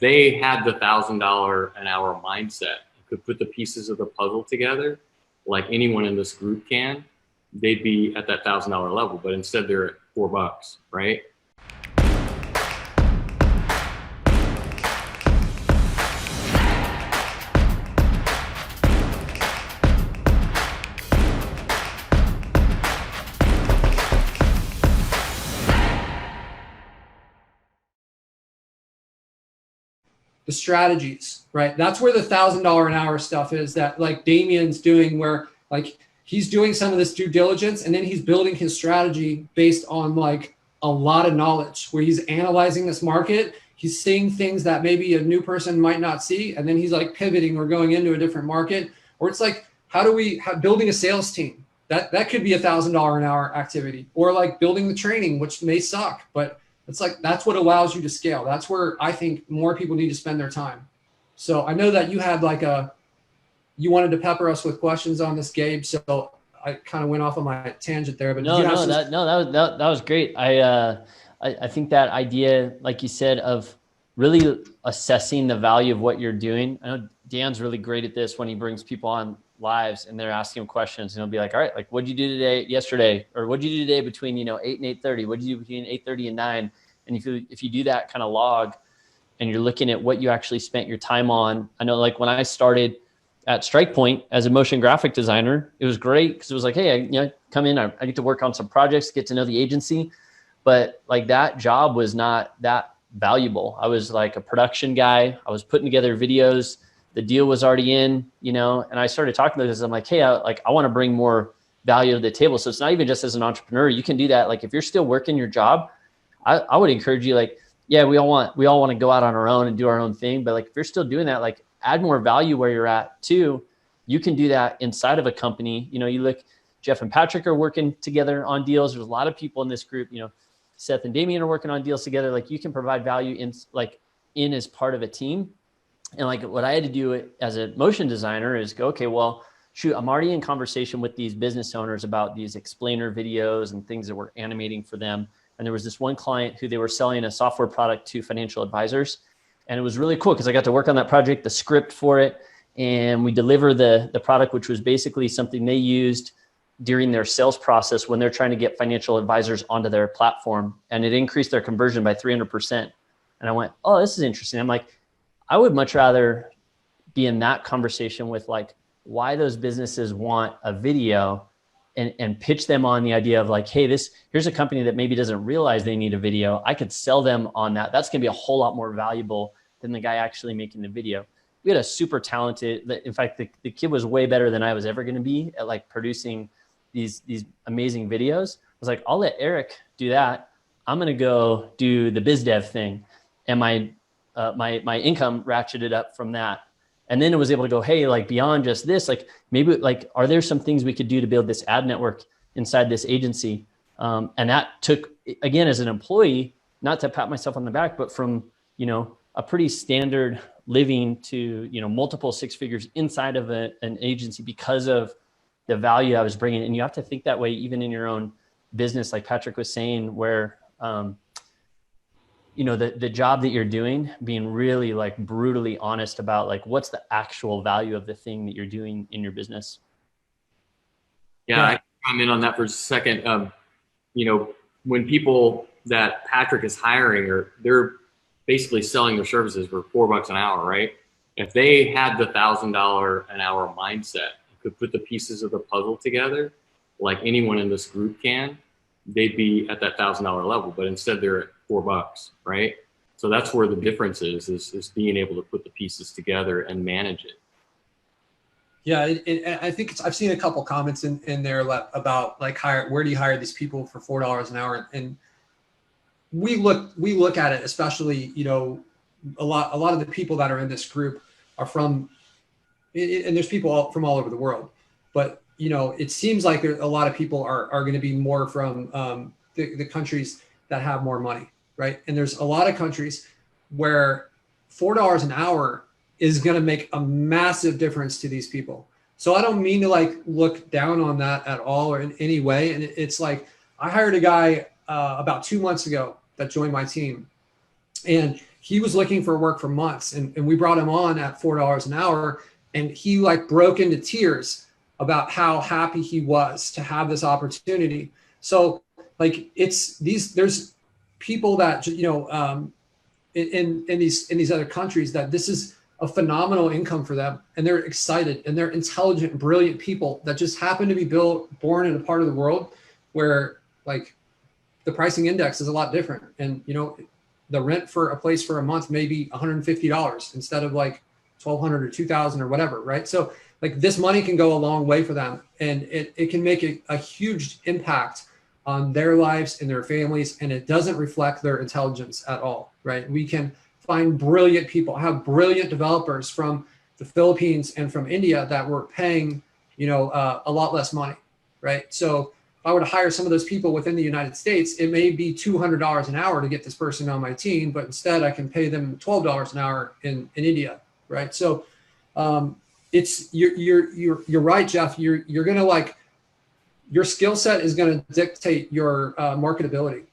they had the $1,000 an hour mindset, could put the pieces of the puzzle together like anyone in this group can, they'd be at that $1,000 level. But instead they're at $4, right? The strategies, right? That's where the $1,000 an hour stuff is, that like Damien's doing, where like he's doing some of this due diligence and then he's building his strategy based on like a lot of knowledge, where he's analyzing this market. He's seeing things that maybe a new person might not see. And then he's like pivoting or going into a different market. Or it's like, how do we building a sales team? That could be $1,000 an hour activity, or like building the training, which may suck, but it's like, that's what allows you to scale. That's where I think more people need to spend their time. So I know that you had like you wanted to pepper us with questions on this, Gabe. So I kind of went off on my tangent there, but that was great. I think that idea, like you said, of really assessing the value of what you're doing. I know Dan's really great at this when he brings people on lives and they're asking him questions, and he'll be like, all right, like, what'd you do yesterday? Or what'd you do today between, 8 and 8:30? What'd you do between 8:30 and 9? And if you do that kind of log and you're looking at what you actually spent your time on, I know like when I started at StrikePoint as a motion graphic designer, it was great because it was like, hey, I come in, I get to work on some projects, get to know the agency, but like that job was not that valuable. I was like a production guy. I was putting together videos. The deal was already in, and I started talking to this. I'm like, hey, I want to bring more value to the table. So it's not even just as an entrepreneur. You can do that. Like if you're still working your job, I would encourage you, like, yeah, we all want to go out on our own and do our own thing. But like, if you're still doing that, like add more value where you're at too. You can do that inside of a company. You look, Jeff and Patrick are working together on deals. There's a lot of people in this group, Seth and Damien are working on deals together. Like you can provide value in as part of a team. And like what I had to do as a motion designer is go, okay, well, shoot, I'm already in conversation with these business owners about these explainer videos and things that we're animating for them. And there was this one client who they were selling a software product to financial advisors. And it was really cool because I got to work on that project, the script for it. And we deliver the product, which was basically something they used during their sales process when they're trying to get financial advisors onto their platform. And it increased their conversion by 300%. And I went, oh, this is interesting. I'm like, I would much rather be in that conversation with like why those businesses want a video and pitch them on the idea of like, hey, here's a company that maybe doesn't realize they need a video. I could sell them on that. That's going to be a whole lot more valuable than the guy actually making the video. We had a super talented, in fact, the kid was way better than I was ever going to be at like producing these amazing videos. I was like, I'll let Eric do that. I'm going to go do the biz dev thing. And my income ratcheted up from that. And then it was able to go, hey, like beyond just this, like maybe like, are there some things we could do to build this ad network inside this agency? And that took, again, as an employee, not to pat myself on the back, but from, a pretty standard living to, multiple six figures inside of an agency because of the value I was bringing. And you have to think that way, even in your own business, like Patrick was saying, where, the job that you're doing, being really like brutally honest about like, what's the actual value of the thing that you're doing in your business. Yeah. I can comment on that for a second. When people that Patrick is hiring, they're basically selling their services for $4 an hour, right? If they had the $1,000 an hour mindset, could put the pieces of the puzzle together like anyone in this group can, they'd be at that $1,000 level, but instead they're at $4, right? So that's where the difference is being able to put the pieces together and manage it. Yeah, I think I've seen a couple comments in there about like where do you hire these people for $4 an hour? And we look at it, especially, a lot of the people that are in this group are from, and there's people from all over the world, but it seems like a lot of people are going to be more from the countries that have more money, right? And there's a lot of countries where $4 an hour is going to make a massive difference to these people. So I don't mean to like look down on that at all or in any way. And it's like, I hired a guy about 2 months ago that joined my team, and he was looking for work for months, and we brought him on at $4 an hour, and he like broke into tears about how happy he was to have this opportunity. So like there's people that, you know, in these other countries that this is a phenomenal income for them, and they're excited, and they're intelligent, brilliant people that just happen to be born in a part of the world where like the pricing index is a lot different. And, you know, the rent for a place for a month may be $150 instead of like $1,200 or $2,000 or whatever. Right. So like this money can go a long way for them, and it can make a huge impact on their lives and their families. And it doesn't reflect their intelligence at all. Right. We can find brilliant people, have brilliant developers from the Philippines and from India that were paying, you know, a lot less money. Right. So if I were to hire some of those people within the United States, it may be $200 an hour to get this person on my team, but instead I can pay them $12 an hour in India, right? So you're right, Jeff. You're gonna like, your skill set is gonna dictate your marketability.